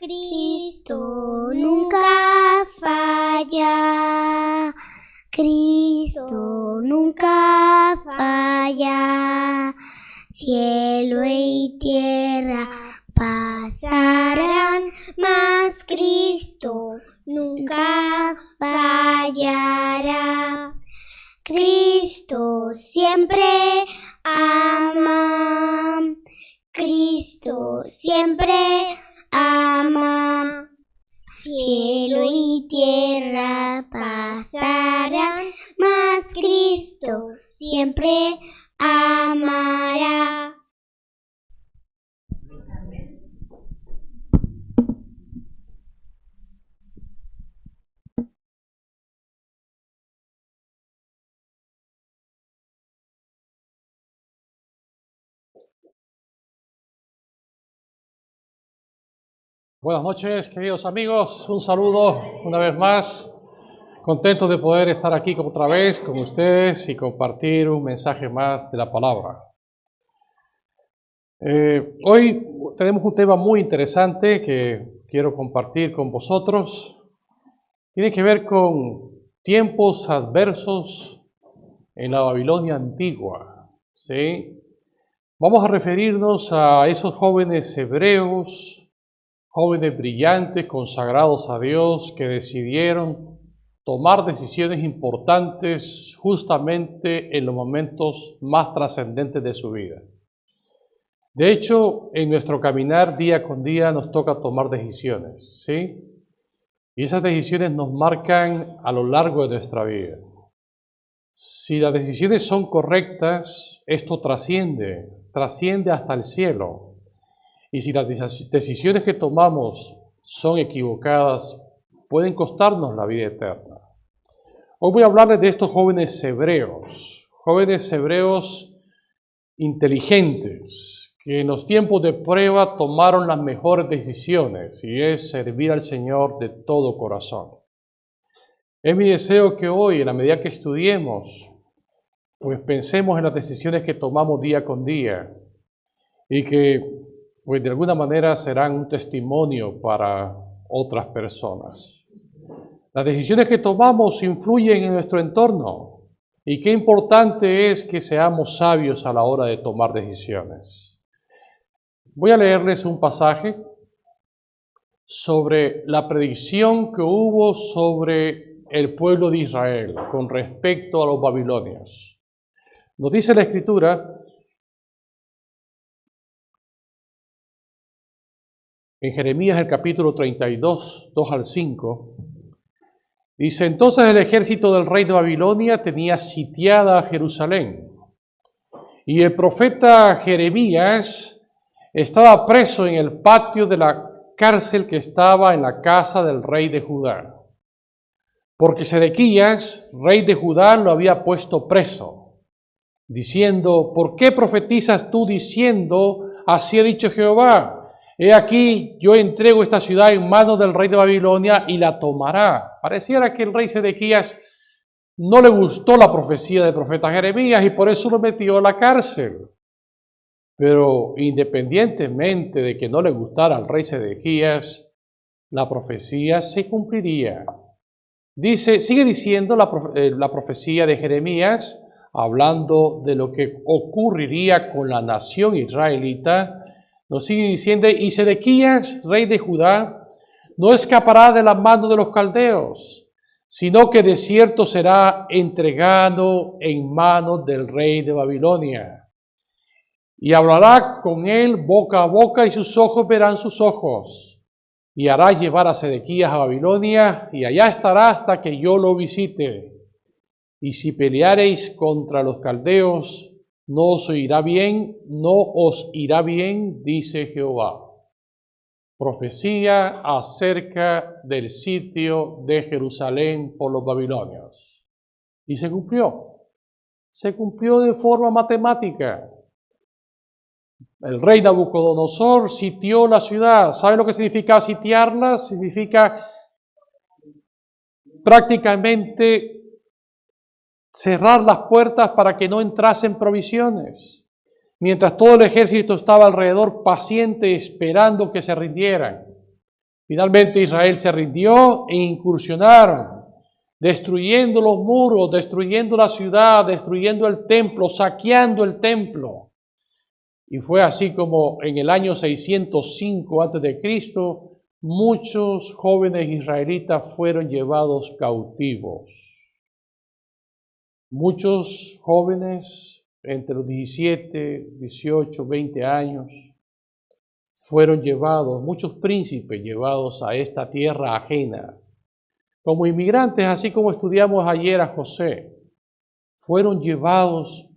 Cristo nunca falla, Cristo nunca falla. Cielo y tierra pasarán, mas Cristo nunca fallará. Cristo siempre ama, Cristo siempre ama. Cielo y tierra pasarán, mas Cristo siempre amará. Buenas noches, queridos amigos. Un saludo una vez más. Contento de poder estar aquí otra vez con ustedes y compartir un mensaje más de la palabra. Hoy tenemos un tema muy interesante que quiero compartir con vosotros. Tiene que ver con tiempos adversos en la Babilonia antigua, ¿sí? Vamos a referirnos a esos jóvenes hebreos, jóvenes brillantes, consagrados a Dios, que decidieron tomar decisiones importantes justamente en los momentos más trascendentes de su vida. De hecho, en nuestro caminar día con día nos toca tomar decisiones, ¿sí? Y esas decisiones nos marcan a lo largo de nuestra vida. Si las decisiones son correctas, esto trasciende hasta el cielo. Y si las decisiones que tomamos son equivocadas, pueden costarnos la vida eterna. Hoy voy a hablarles de estos jóvenes hebreos inteligentes, que en los tiempos de prueba tomaron las mejores decisiones, y es servir al Señor de todo corazón. Es mi deseo que hoy, en la medida que estudiemos, pues pensemos en las decisiones que tomamos día con día, y que pues de alguna manera serán un testimonio para otras personas. Las decisiones que tomamos influyen en nuestro entorno, y qué importante es que seamos sabios a la hora de tomar decisiones. Voy a leerles un pasaje sobre la predicción que hubo sobre el pueblo de Israel con respecto a los babilonios. Nos dice la Escritura en Jeremías el capítulo 32, 2 al 5, dice: entonces el ejército del rey de Babilonia tenía sitiada a Jerusalén, y el profeta Jeremías estaba preso en el patio de la cárcel que estaba en la casa del rey de Judá, porque Sedequías, rey de Judá, lo había puesto preso, diciendo: ¿por qué profetizas tú diciendo, así ha dicho Jehová? He aquí, yo entrego esta ciudad en manos del rey de Babilonia y la tomará. Pareciera que el rey Sedequías no le gustó la profecía del profeta Jeremías y por eso lo metió a la cárcel. Pero independientemente de que no le gustara al rey Sedequías, la profecía se cumpliría. Sigue diciendo la profecía de Jeremías, hablando de lo que ocurriría con la nación israelita. Nos sigue diciendo: y Sedequías, rey de Judá, no escapará de la mano de los caldeos, sino que de cierto será entregado en manos del rey de Babilonia. Y hablará con él boca a boca, y sus ojos verán sus ojos. Y hará llevar a Sedequías a Babilonia, y allá estará hasta que yo lo visite. Y si peleareis contra los caldeos, no os irá bien, dice Jehová. Profecía acerca del sitio de Jerusalén por los babilonios. Y se cumplió de forma matemática. El rey Nabucodonosor sitió la ciudad. ¿Sabe lo que significa sitiarla? Significa prácticamente cerrar las puertas para que no entrasen provisiones, mientras todo el ejército estaba alrededor paciente esperando que se rindieran. Finalmente Israel se rindió e incursionaron, destruyendo los muros, destruyendo la ciudad, destruyendo el templo, saqueando el templo. Y fue así como en el año 605 a.C., muchos jóvenes israelitas fueron llevados cautivos. Muchos jóvenes entre los 17, 18, 20 años fueron llevados, muchos príncipes llevados a esta tierra ajena. Como inmigrantes, así como estudiamos ayer a José, fueron llevados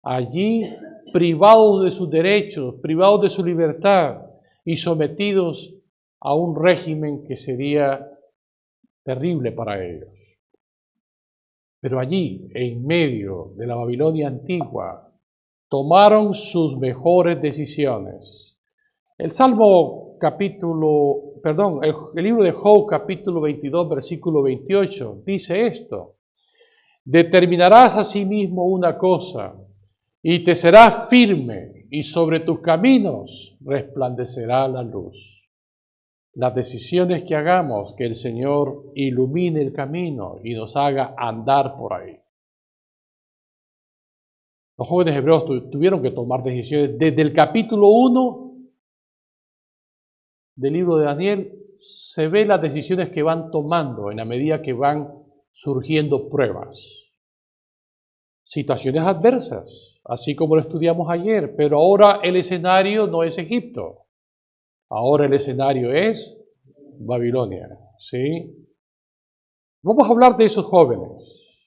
allí privados de sus derechos, privados de su libertad y sometidos a un régimen que sería terrible para ellos. Pero allí, en medio de la Babilonia antigua, tomaron sus mejores decisiones. El libro de Job, capítulo 22, versículo 28, dice esto: determinarás a sí mismo una cosa, y te serás firme, y sobre tus caminos resplandecerá la luz. Las decisiones que hagamos, que el Señor ilumine el camino y nos haga andar por ahí. Los jóvenes hebreos tuvieron que tomar decisiones. Desde el capítulo 1 del libro de Daniel se ve las decisiones que van tomando en la medida que van surgiendo pruebas. Situaciones adversas, así como lo estudiamos ayer, pero ahora el escenario no es Egipto. Ahora el escenario es Babilonia, ¿sí? Vamos a hablar de esos jóvenes,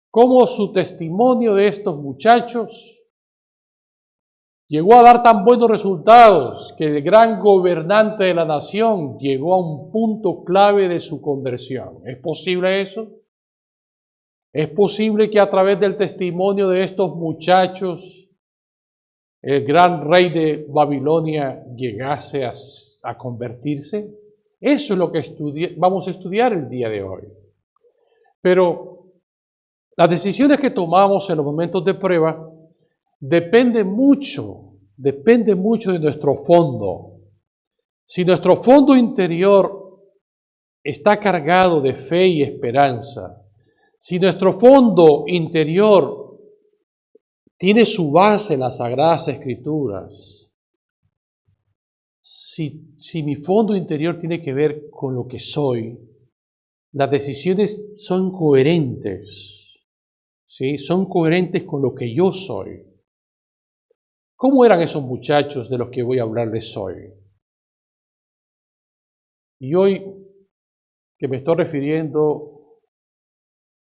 cómo su testimonio de estos muchachos llegó a dar tan buenos resultados que el gran gobernante de la nación llegó a un punto clave de su conversión. ¿Es posible eso? ¿Es posible que a través del testimonio de estos muchachos el gran rey de Babilonia llegase a convertirse? Eso es lo que vamos a estudiar el día de hoy. Pero las decisiones que tomamos en los momentos de prueba depende mucho de nuestro fondo. Si nuestro fondo interior está cargado de fe y esperanza, si nuestro fondo interior tiene su base en las Sagradas Escrituras, si mi fondo interior tiene que ver con lo que soy, las decisiones son coherentes, ¿sí? Son coherentes con lo que yo soy. ¿Cómo eran esos muchachos de los que voy a hablarles hoy? Y hoy que me estoy refiriendo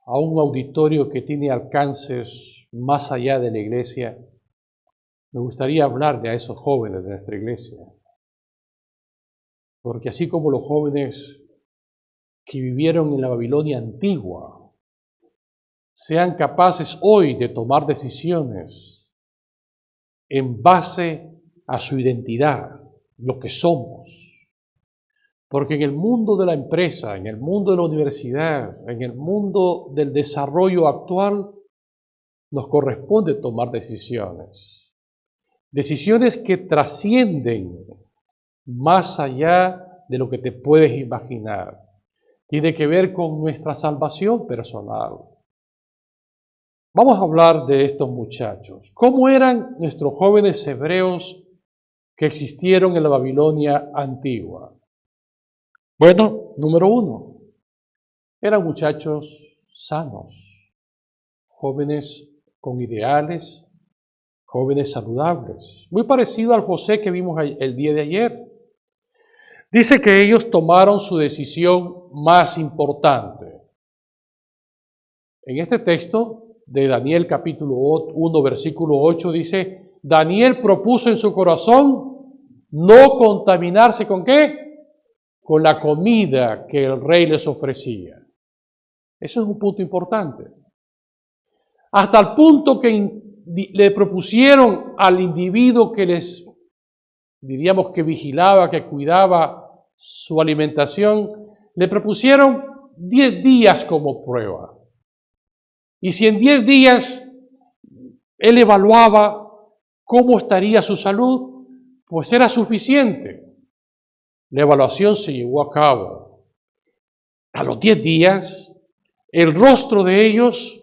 a un auditorio que tiene alcances más allá de la iglesia, me gustaría hablarle a esos jóvenes de nuestra iglesia. Porque así como los jóvenes que vivieron en la Babilonia antigua sean capaces hoy de tomar decisiones en base a su identidad, lo que somos. Porque en el mundo de la empresa, en el mundo de la universidad, en el mundo del desarrollo actual, nos corresponde tomar decisiones. Decisiones que trascienden más allá de lo que te puedes imaginar. Tiene que ver con nuestra salvación personal. Vamos a hablar de estos muchachos. ¿Cómo eran nuestros jóvenes hebreos que existieron en la Babilonia antigua? Bueno, número 1, eran muchachos sanos, jóvenes con ideales, jóvenes saludables. Muy parecido al José que vimos el día de ayer. Dice que ellos tomaron su decisión más importante. En este texto de Daniel capítulo 1, versículo 8 dice: Daniel propuso en su corazón no contaminarse ¿con qué? Con la comida que el rey les ofrecía. Eso es un punto importante. Hasta el punto que le propusieron al individuo que diríamos que vigilaba, que cuidaba su alimentación, le propusieron 10 días como prueba. Y si en 10 días él evaluaba cómo estaría su salud, pues era suficiente. La evaluación se llevó a cabo. A los 10 días, el rostro de ellos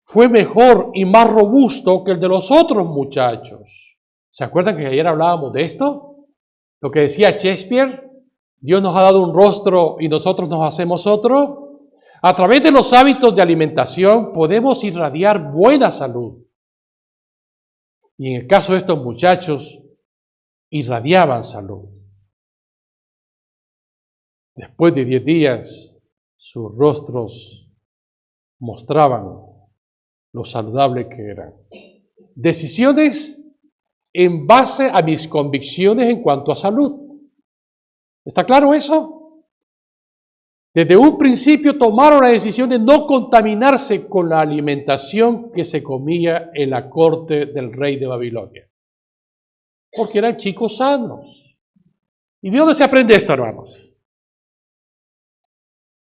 fue mejor y más robusto que el de los otros muchachos. ¿Se acuerdan que ayer hablábamos de esto? Lo que decía Shakespeare, Dios nos ha dado un rostro y nosotros nos hacemos otro. A través de los hábitos de alimentación podemos irradiar buena salud. Y en el caso de estos muchachos, irradiaban salud. Después de 10 días, sus rostros mostraban lo saludable que eran. Decisiones en base a mis convicciones en cuanto a salud. ¿Está claro eso? Desde un principio tomaron la decisión de no contaminarse con la alimentación que se comía en la corte del rey de Babilonia. Porque eran chicos sanos. ¿Y de dónde se aprende esto, hermanos?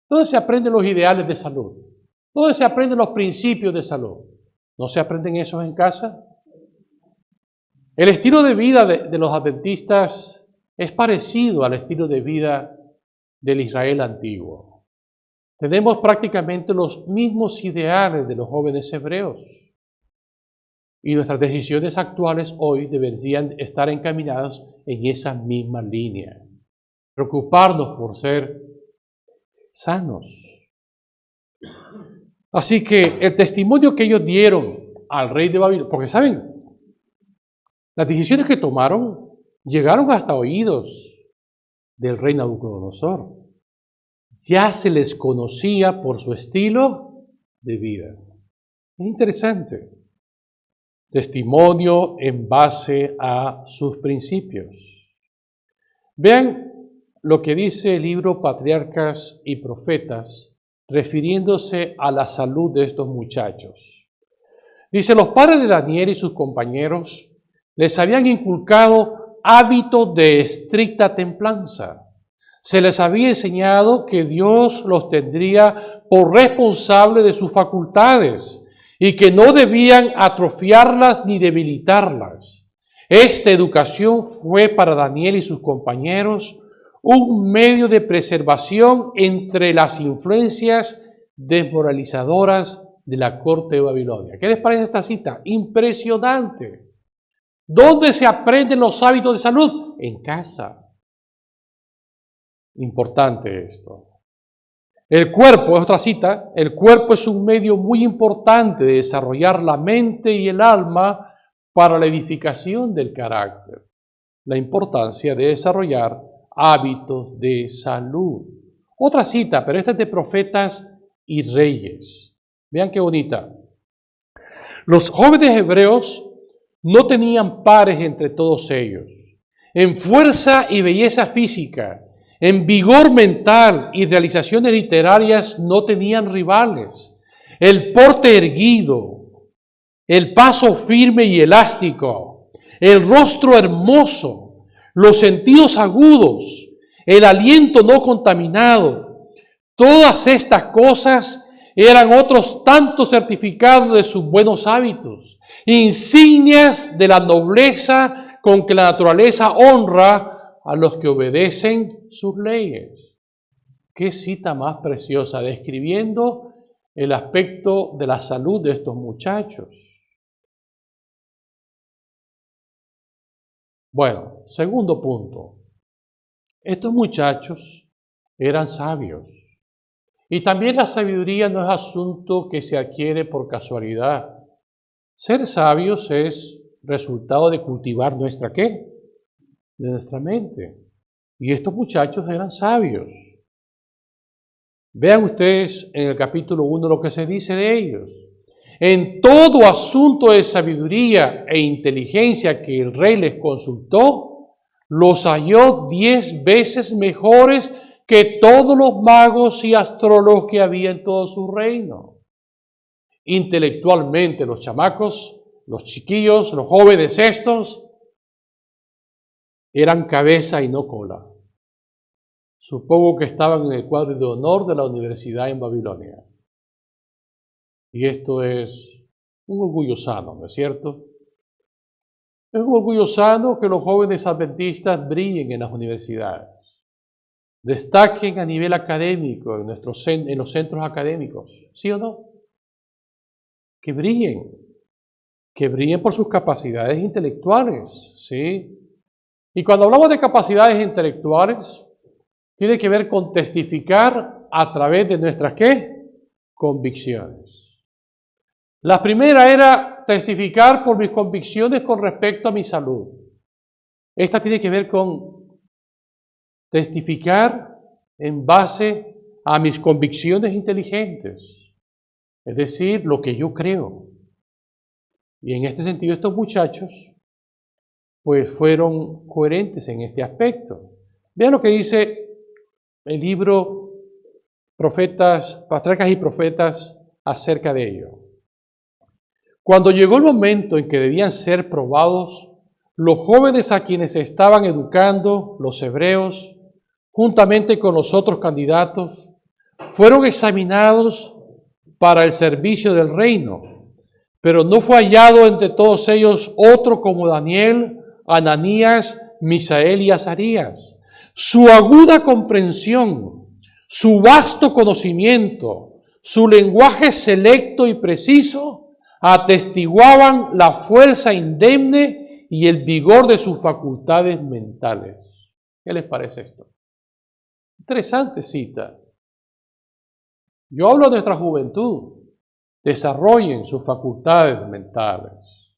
¿Dónde se aprenden los ideales de salud? ¿Dónde se aprenden los principios de salud? ¿No se aprenden esos en casa? El estilo de vida de los adventistas es parecido al estilo de vida del Israel antiguo. Tenemos prácticamente los mismos ideales de los jóvenes hebreos. Y nuestras decisiones actuales hoy deberían estar encaminadas en esa misma línea. Preocuparnos por ser sanos. Así que el testimonio que ellos dieron al rey de Babilonia, porque saben, las decisiones que tomaron llegaron hasta oídos del rey Nabucodonosor. Ya se les conocía por su estilo de vida. Es interesante. Testimonio en base a sus principios. Vean lo que dice el libro Patriarcas y Profetas, refiriéndose a la salud de estos muchachos. Dice, los padres de Daniel y sus compañeros les habían inculcado hábitos de estricta templanza. Se les había enseñado que Dios los tendría por responsables de sus facultades y que no debían atrofiarlas ni debilitarlas. Esta educación fue para Daniel y sus compañeros un medio de preservación entre las influencias desmoralizadoras de la corte de Babilonia. ¿Qué les parece esta cita? Impresionante. ¿Dónde se aprenden los hábitos de salud? En casa. Importante esto. El cuerpo, es otra cita, el cuerpo es un medio muy importante de desarrollar la mente y el alma para la edificación del carácter. La importancia de desarrollar hábitos de salud. Otra cita, pero esta es de Profetas y Reyes. Vean qué bonita. Los jóvenes hebreos no tenían pares entre todos ellos. En fuerza y belleza física, en vigor mental y realizaciones literarias no tenían rivales. El porte erguido, el paso firme y elástico, el rostro hermoso, los sentidos agudos, el aliento no contaminado, todas estas cosas eran otros tantos certificados de sus buenos hábitos, insignias de la nobleza con que la naturaleza honra a los que obedecen sus leyes. Qué cita más preciosa, describiendo el aspecto de la salud de estos muchachos. Bueno, segundo punto. Estos muchachos eran sabios. Y también la sabiduría no es asunto que se adquiere por casualidad. Ser sabios es resultado de cultivar nuestra ¿qué? De nuestra mente. Y estos muchachos eran sabios. Vean ustedes en el capítulo 1 lo que se dice de ellos. En todo asunto de sabiduría e inteligencia que el rey les consultó, los halló 10 veces mejores que todos los magos y astrólogos que había en todo su reino. Intelectualmente los chamacos, los chiquillos, los jóvenes estos, eran cabeza y no cola. Supongo que estaban en el cuadro de honor de la universidad en Babilonia. Y esto es un orgullo sano, ¿no es cierto? Es un orgullo sano que los jóvenes adventistas brillen en las universidades. destaquen a nivel académico en los centros académicos, ¿sí o no? Que brillen por sus capacidades intelectuales, ¿sí? Y cuando hablamos de capacidades intelectuales, tiene que ver con testificar a través de nuestras, ¿qué? Convicciones. La primera era testificar por mis convicciones con respecto a mi salud. Esta tiene que ver con testificar en base a mis convicciones inteligentes, es decir, lo que yo creo. Y en este sentido estos muchachos pues fueron coherentes en este aspecto. Vean lo que dice el libro Patriarcas y Profetas acerca de ello. Cuando llegó el momento en que debían ser probados, los jóvenes a quienes se estaban educando, los hebreos, juntamente con los otros candidatos, fueron examinados para el servicio del reino, pero no fue hallado entre todos ellos otro como Daniel, Ananías, Misael y Azarías. Su aguda comprensión, su vasto conocimiento, su lenguaje selecto y preciso atestiguaban la fuerza indemne y el vigor de sus facultades mentales. ¿Qué les parece esto? Interesante cita. Yo hablo de nuestra juventud. Desarrollen sus facultades mentales,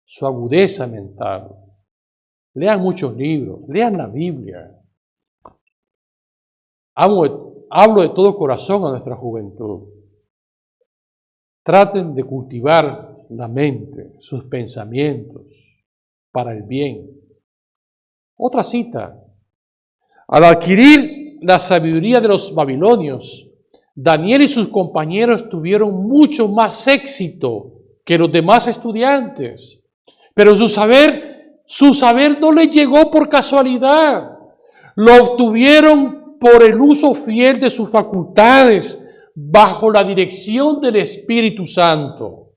su agudeza mental. Lean muchos libros, lean la Biblia. Hablo de todo corazón a nuestra juventud. Traten de cultivar la mente, sus pensamientos, para el bien. Otra cita. Al adquirir la sabiduría de los babilonios, Daniel y sus compañeros tuvieron mucho más éxito que los demás estudiantes. Pero su saber no les llegó por casualidad. Lo obtuvieron por el uso fiel de sus facultades, bajo la dirección del Espíritu Santo.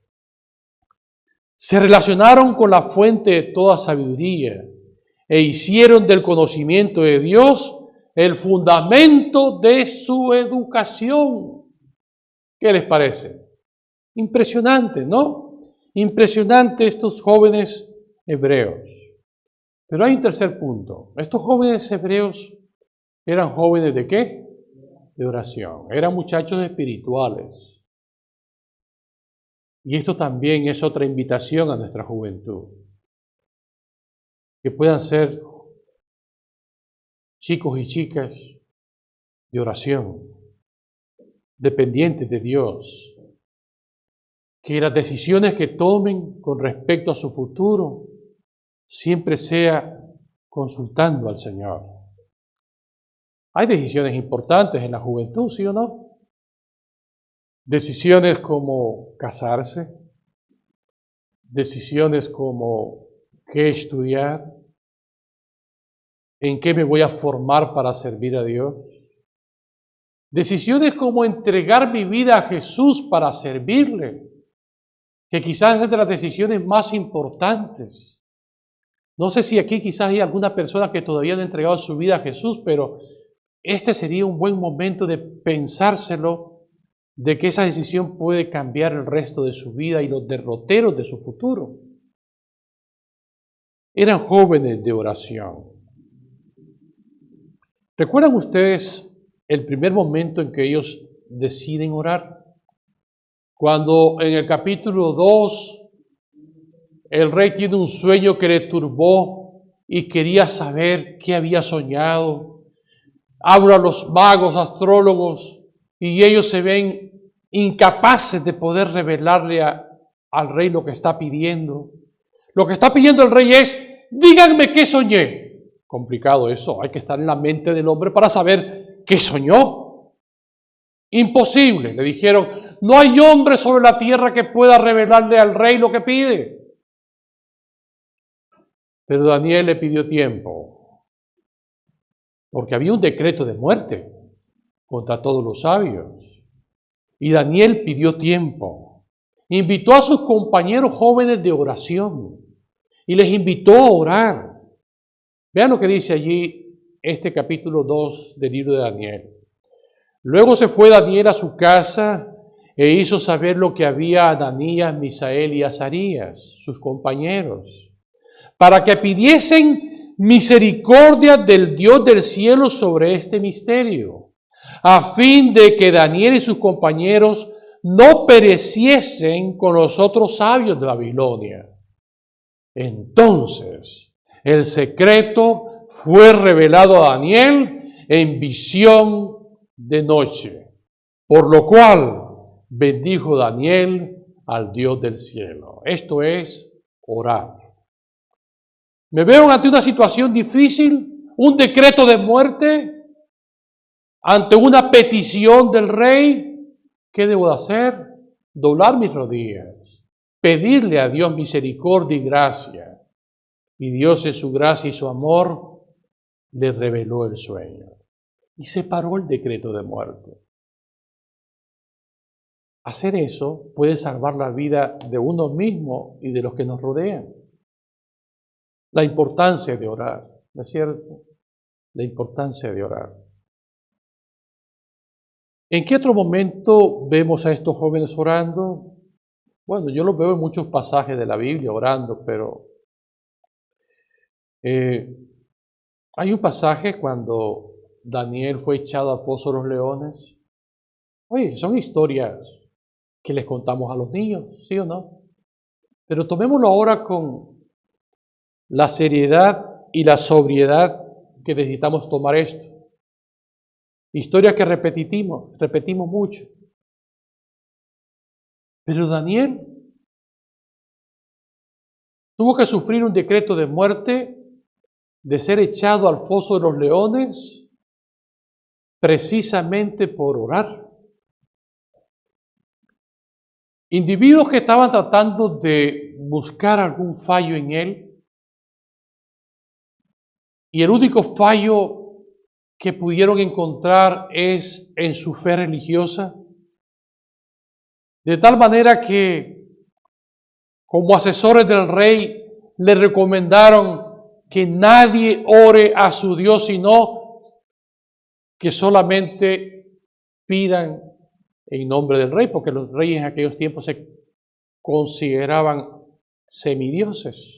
Se relacionaron con la fuente de toda sabiduría e hicieron del conocimiento de Dios el fundamento de su educación. ¿Qué les parece? Impresionante, ¿no? Impresionante estos jóvenes hebreos. Pero hay un tercer punto. Estos jóvenes hebreos eran jóvenes ¿de qué? De oración. Eran muchachos espirituales. Y esto también es otra invitación a nuestra juventud. Que puedan ser chicos y chicas de oración, dependientes de Dios. Que las decisiones que tomen con respecto a su futuro siempre sea consultando al Señor. Hay decisiones importantes en la juventud, ¿sí o no? Decisiones como casarse, decisiones como qué estudiar, en qué me voy a formar para servir a Dios. Decisiones como entregar mi vida a Jesús para servirle, que quizás es de las decisiones más importantes. No sé si aquí quizás hay alguna persona que todavía no ha entregado su vida a Jesús, pero este sería un buen momento de pensárselo, de que esa decisión puede cambiar el resto de su vida y los derroteros de su futuro. Eran jóvenes de oración. ¿Recuerdan ustedes el primer momento en que ellos deciden orar? Cuando en el capítulo 2 el rey tiene un sueño que le turbó y quería saber qué había soñado. Habla a los magos, astrólogos, y ellos se ven incapaces de poder revelarle al rey lo que está pidiendo. Lo que está pidiendo el rey es, díganme qué soñé. Complicado eso, hay que estar en la mente del hombre para saber qué soñó. Imposible, le dijeron, no hay hombre sobre la tierra que pueda revelarle al rey lo que pide. Pero Daniel le pidió tiempo, porque había un decreto de muerte contra todos los sabios. Y Daniel pidió tiempo. Invitó a sus compañeros jóvenes de oración y les invitó a orar. Vean lo que dice allí este capítulo 2 del libro de Daniel. Luego se fue Daniel a su casa e hizo saber lo que había a Ananías, Misael y Azarías, sus compañeros, para que pidiesen misericordia del Dios del cielo sobre este misterio, a fin de que Daniel y sus compañeros no pereciesen con los otros sabios de Babilonia. Entonces el secreto fue revelado a Daniel en visión de noche, por lo cual bendijo Daniel al Dios del cielo. Esto es orar. Me veo ante una situación difícil, un decreto de muerte, ante una petición del rey. ¿Qué debo de hacer? Doblar mis rodillas, pedirle a Dios misericordia y gracia. Y Dios en su gracia y su amor le reveló el sueño y separó el decreto de muerte. Hacer eso puede salvar la vida de uno mismo y de los que nos rodean. La importancia de orar, ¿no es cierto? La importancia de orar. ¿En qué otro momento vemos a estos jóvenes orando? Bueno, yo los veo en muchos pasajes de la Biblia orando, pero hay un pasaje cuando Daniel fue echado al foso de los leones. Oye, son historias que les contamos a los niños, ¿sí o no? Pero tomémoslo ahora con la seriedad y la sobriedad que necesitamos tomar esto. Historias que repetimos mucho. Pero Daniel tuvo que sufrir un decreto de muerte, de ser echado al foso de los leones, precisamente por orar. Individuos que estaban tratando de buscar algún fallo en él, y el único fallo que pudieron encontrar es en su fe religiosa, de tal manera que como asesores del rey le recomendaron que nadie ore a su Dios, sino que solamente pidan en nombre del rey, porque los reyes en aquellos tiempos se consideraban semidioses.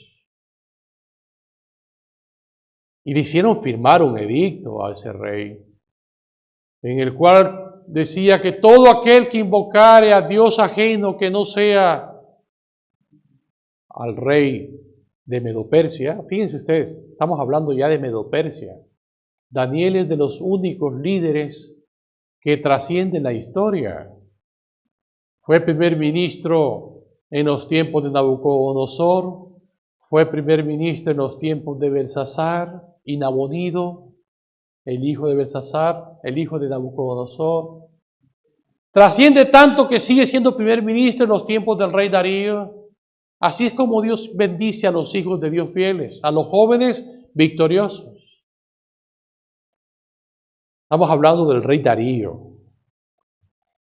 Y le hicieron firmar un edicto a ese rey, en el cual decía que todo aquel que invocare a Dios ajeno que no sea al rey de Medo-Persia, fíjense ustedes, estamos hablando ya de Medo-Persia. Daniel es de los únicos líderes que trascienden la historia. Fue primer ministro en los tiempos de Nabucodonosor, fue primer ministro en los tiempos de Belsasar y Nabonido, el hijo de Belsasar, el hijo de Nabucodonosor. Trasciende tanto que sigue siendo primer ministro en los tiempos del rey Darío. Así es como Dios bendice a los hijos de Dios fieles, a los jóvenes victoriosos. Estamos hablando del rey Darío.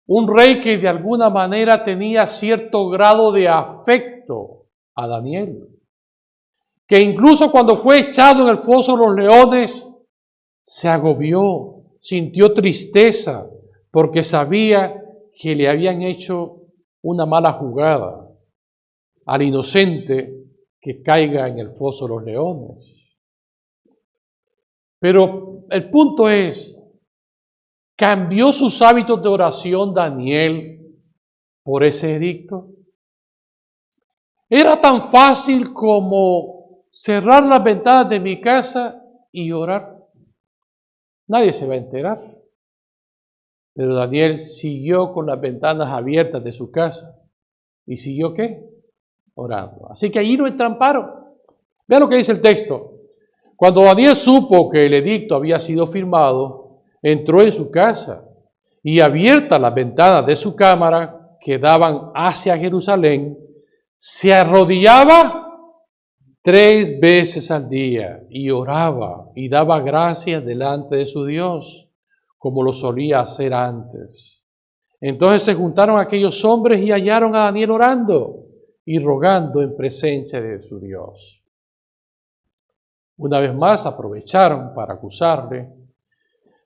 Un rey que de alguna manera tenía cierto grado de afecto a Daniel. Que incluso cuando fue echado en el foso de los leones, se agobió, sintió tristeza, porque sabía que le habían hecho una mala jugada al inocente que caiga en el foso de los leones. Pero el punto es, ¿cambió sus hábitos de oración Daniel por ese edicto? Era tan fácil como cerrar las ventanas de mi casa y orar. Nadie se va a enterar. Pero Daniel siguió con las ventanas abiertas de su casa. ¿Y siguió qué? Orando. Así que allí no entramparon. Vean lo que dice el texto. Cuando Daniel supo que el edicto había sido firmado, entró en su casa y abiertas las ventanas de su cámara que daban hacia Jerusalén, se arrodillaba 3 veces al día y oraba y daba gracias delante de su Dios, como lo solía hacer antes. Entonces se juntaron aquellos hombres y hallaron a Daniel orando y rogando en presencia de su Dios. Una vez más aprovecharon para acusarle.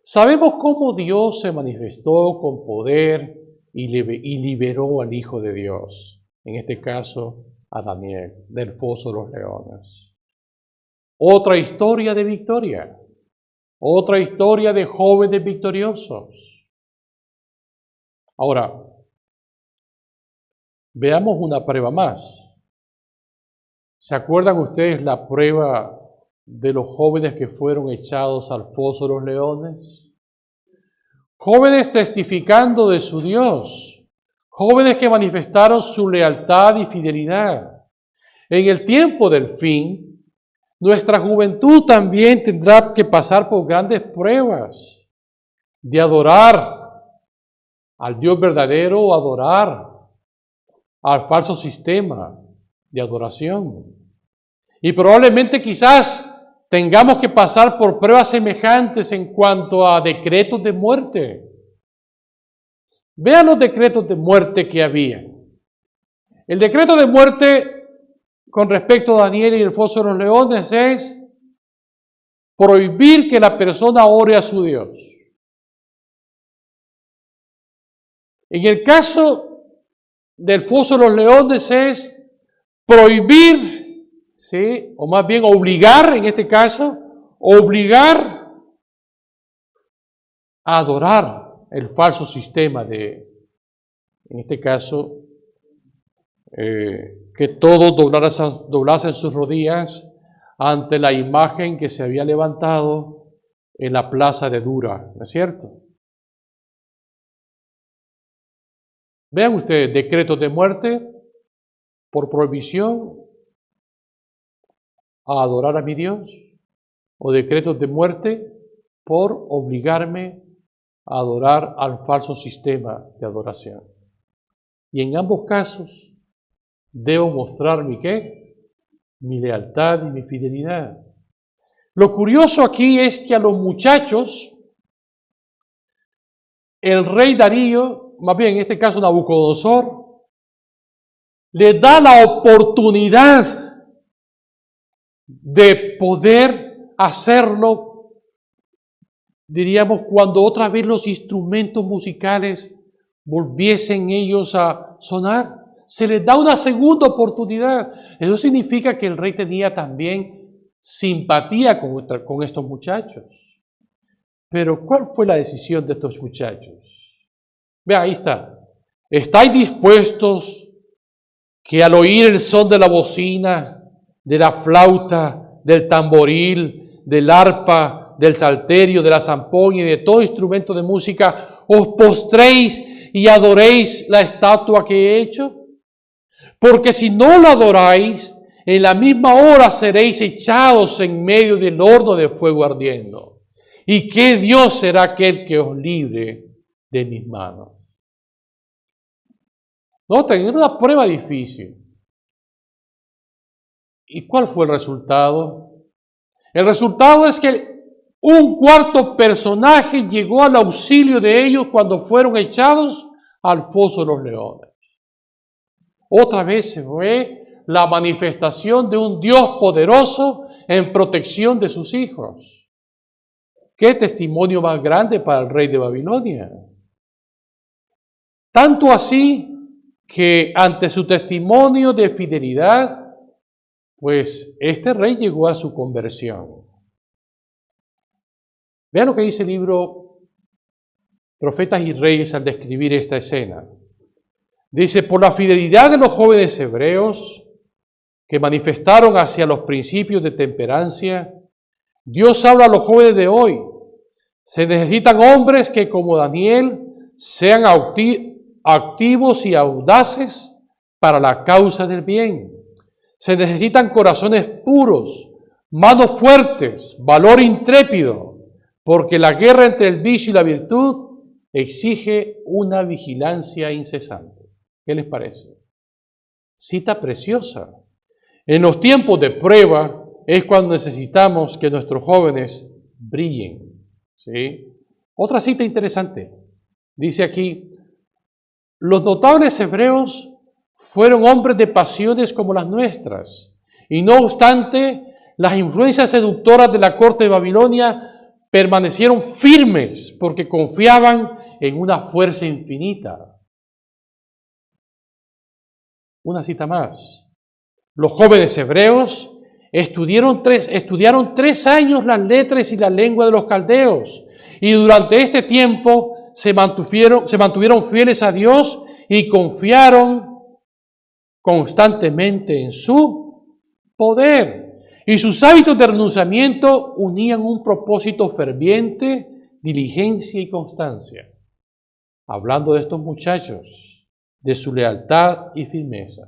Sabemos cómo Dios se manifestó con poder y liberó al Hijo de Dios, en este caso a Daniel, del foso de los leones. Otra historia de victoria, otra historia de jóvenes victoriosos. Ahora, veamos una prueba más. ¿Se acuerdan ustedes la prueba de los jóvenes que fueron echados al foso de los leones? Jóvenes testificando de su Dios, jóvenes que manifestaron su lealtad y fidelidad. En el tiempo del fin, nuestra juventud también tendrá que pasar por grandes pruebas de adorar al Dios verdadero o adorar al falso sistema de adoración. Y probablemente quizás tengamos que pasar por pruebas semejantes en cuanto a decretos de muerte. Vean los decretos de muerte que había. El decreto de muerte con respecto a Daniel y el foso de los leones es prohibir que la persona ore a su Dios. En el caso del foso de los leones es prohibir, ¿sí? O más bien obligar, en este caso, obligar a adorar el falso sistema de, en este caso, que todos doblasen sus rodillas ante la imagen que se había levantado en la plaza de Dura, ¿no es cierto? Vean ustedes, decretos de muerte por prohibición a adorar a mi Dios, o decretos de muerte por obligarme a adorar al falso sistema de adoración. Y en ambos casos debo mostrar mi lealtad y mi fidelidad. Lo curioso aquí es que a los muchachos, el rey Darío, más bien en este caso Nabucodonosor, le da la oportunidad de poder hacerlo, diríamos, cuando otra vez los instrumentos musicales volviesen ellos a sonar. Se les da una segunda oportunidad. Eso significa que el rey tenía también simpatía con estos muchachos. Pero ¿cuál fue la decisión de estos muchachos? Vean, ahí está. ¿Estáis dispuestos que al oír el son de la bocina, de la flauta, del tamboril, del arpa, del salterio, de la zampoña y de todo instrumento de música, os postréis y adoréis la estatua que he hecho? Porque si no lo adoráis, en la misma hora seréis echados en medio del horno de fuego ardiendo. ¿Y qué Dios será aquel que os libre de mis manos? Noten, era una prueba difícil. ¿Y cuál fue el resultado? El resultado es que un cuarto personaje llegó al auxilio de ellos cuando fueron echados al foso de los leones. Otra vez se ve la manifestación de un Dios poderoso en protección de sus hijos. ¿Qué testimonio más grande para el rey de Babilonia? Tanto así que ante su testimonio de fidelidad, pues este rey llegó a su conversión. Vean lo que dice el libro Profetas y Reyes al describir esta escena. Dice, por la fidelidad de los jóvenes hebreos que manifestaron hacia los principios de temperancia, Dios habla a los jóvenes de hoy. Se necesitan hombres que, como Daniel, sean activos y audaces para la causa del bien. Se necesitan corazones puros, manos fuertes, valor intrépido, porque la guerra entre el vicio y la virtud exige una vigilancia incesante. ¿Qué les parece? Cita preciosa. En los tiempos de prueba es cuando necesitamos que nuestros jóvenes brillen. ¿Sí? Otra cita interesante. Dice aquí, los notables hebreos fueron hombres de pasiones como las nuestras, y no obstante, las influencias seductoras de la corte de Babilonia permanecieron firmes porque confiaban en una fuerza infinita. Una cita más. Los jóvenes hebreos estudiaron 3 años las letras y la lengua de los caldeos, y durante este tiempo se mantuvieron fieles a Dios y confiaron constantemente en su poder. Y sus hábitos de renunciamiento unían un propósito ferviente, diligencia y constancia. Hablando de estos muchachos, de su lealtad y firmeza.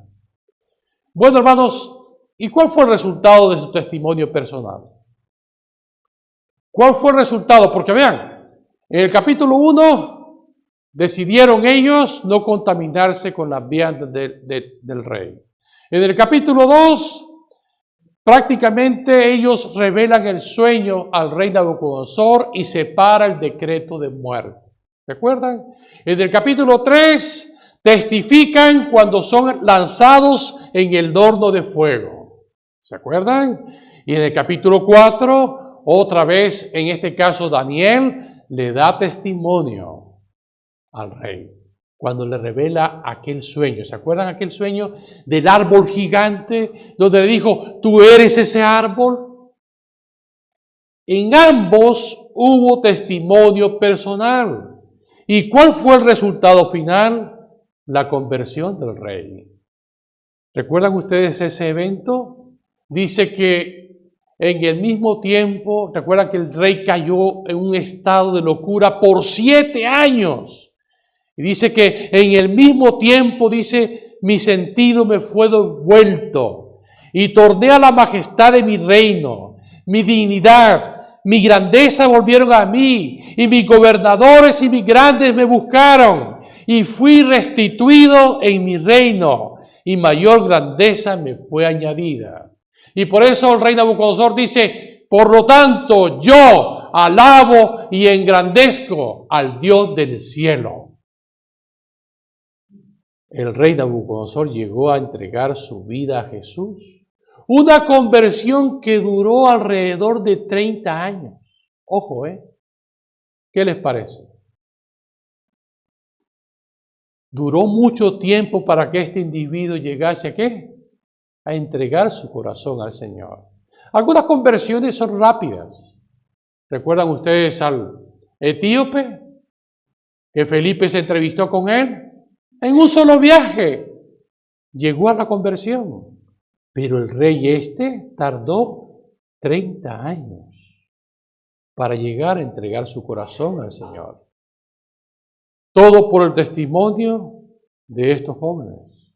Bueno, hermanos, ¿y cuál fue el resultado de su testimonio personal? ¿Cuál fue el resultado? Porque vean, en el capítulo 1 decidieron ellos no contaminarse con las viandas del rey. En el capítulo 2, prácticamente ellos revelan el sueño al rey Nabucodonosor y separa el decreto de muerte. ¿Recuerdan? En el capítulo 3 testifican cuando son lanzados en el horno de fuego. ¿Se acuerdan? Y en el capítulo 4, otra vez, en este caso Daniel le da testimonio al rey cuando le revela aquel sueño. ¿Se acuerdan aquel sueño del árbol gigante donde le dijo, tú eres ese árbol? En ambos hubo testimonio personal. ¿Y cuál fue el resultado final? La conversión del rey. ¿Recuerdan ustedes ese evento? Dice que en el mismo tiempo, ¿recuerdan que el rey cayó en un estado de locura por 7 años? Y dice que en el mismo tiempo, dice, mi sentido me fue devuelto y torné a la majestad de mi reino, mi dignidad, mi grandeza volvieron a mí y mis gobernadores y mis grandes me buscaron y fui restituido en mi reino y mayor grandeza me fue añadida. Y por eso el rey Nabucodonosor dice, por lo tanto yo alabo y engrandezco al Dios del cielo. El rey Nabucodonosor llegó a entregar su vida a Jesús. Una conversión que duró alrededor de 30 años. Ojo, ¿qué les parece? Duró mucho tiempo para que este individuo llegase ¿a qué? A entregar su corazón al Señor. Algunas conversiones son rápidas. ¿Recuerdan ustedes al etíope? Que Felipe se entrevistó con él. En un solo viaje llegó a la conversión. Pero el rey tardó 30 años para llegar a entregar su corazón al Señor. Todo por el testimonio de estos jóvenes.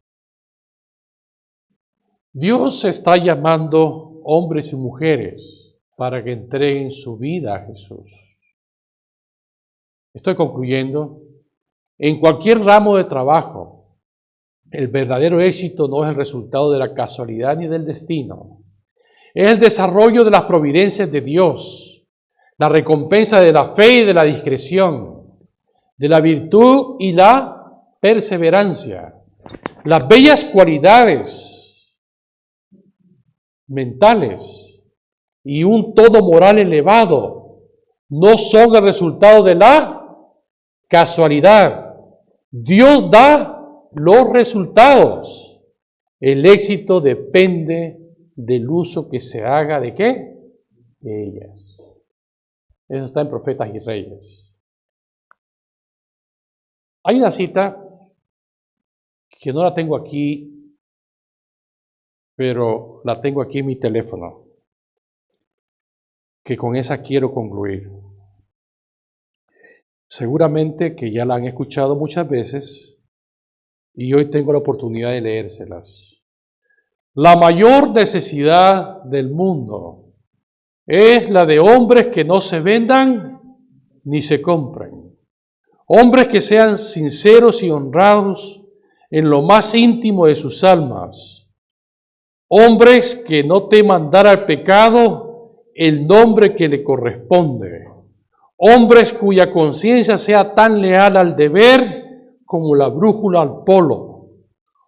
Dios está llamando hombres y mujeres para que entreguen su vida a Jesús. Estoy concluyendo. En cualquier ramo de trabajo, el verdadero éxito no es el resultado de la casualidad ni del destino. Es el desarrollo de las providencias de Dios, la recompensa de la fe y de la discreción, de la virtud y la perseverancia. Las bellas cualidades mentales y un tono moral elevado no son el resultado de la casualidad. Dios da los resultados. El éxito depende del uso que se haga ¿de qué? De ellas. Eso está en Profetas y Reyes. Hay una cita que no la tengo aquí, pero la tengo aquí en mi teléfono, que con esa quiero concluir. Seguramente que ya la han escuchado muchas veces y hoy tengo la oportunidad de leérselas. La mayor necesidad del mundo es la de hombres que no se vendan ni se compren. Hombres que sean sinceros y honrados en lo más íntimo de sus almas. Hombres que no teman dar al pecado el nombre que le corresponde. Hombres cuya conciencia sea tan leal al deber como la brújula al polo.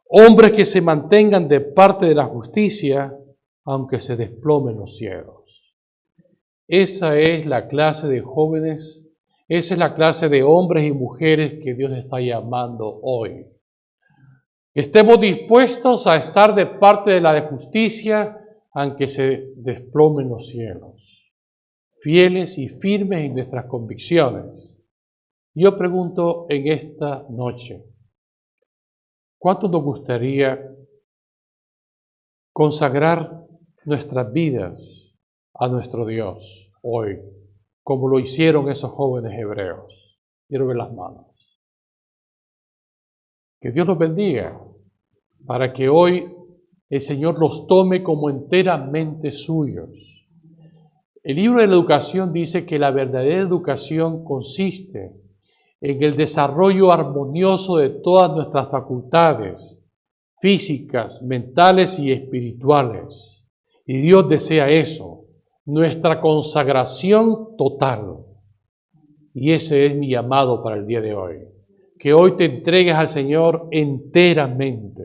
Hombres que se mantengan de parte de la justicia, aunque se desplomen los cielos. Esa es la clase de jóvenes, esa es la clase de hombres y mujeres que Dios está llamando hoy. Que estemos dispuestos a estar de parte de la justicia, aunque se desplomen los cielos. Fieles y firmes en nuestras convicciones. Yo pregunto en esta noche, ¿cuánto nos gustaría consagrar nuestras vidas a nuestro Dios hoy, como lo hicieron esos jóvenes hebreos? Quiero ver las manos. Que Dios los bendiga, para que hoy el Señor los tome como enteramente suyos. El libro de la educación dice que la verdadera educación consiste en el desarrollo armonioso de todas nuestras facultades físicas, mentales y espirituales. Y Dios desea eso, nuestra consagración total. Y ese es mi llamado para el día de hoy. Que hoy te entregues al Señor enteramente,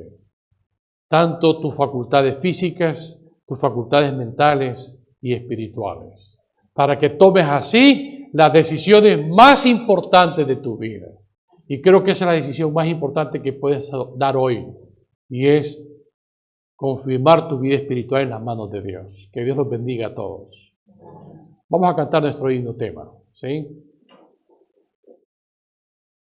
tanto tus facultades físicas, tus facultades mentales y espirituales, para que tomes así las decisiones más importantes de tu vida. Y creo que esa es la decisión más importante que puedes dar hoy, y es confirmar tu vida espiritual en las manos de Dios. Que Dios los bendiga a todos. Vamos a cantar nuestro himno tema, ¿sí?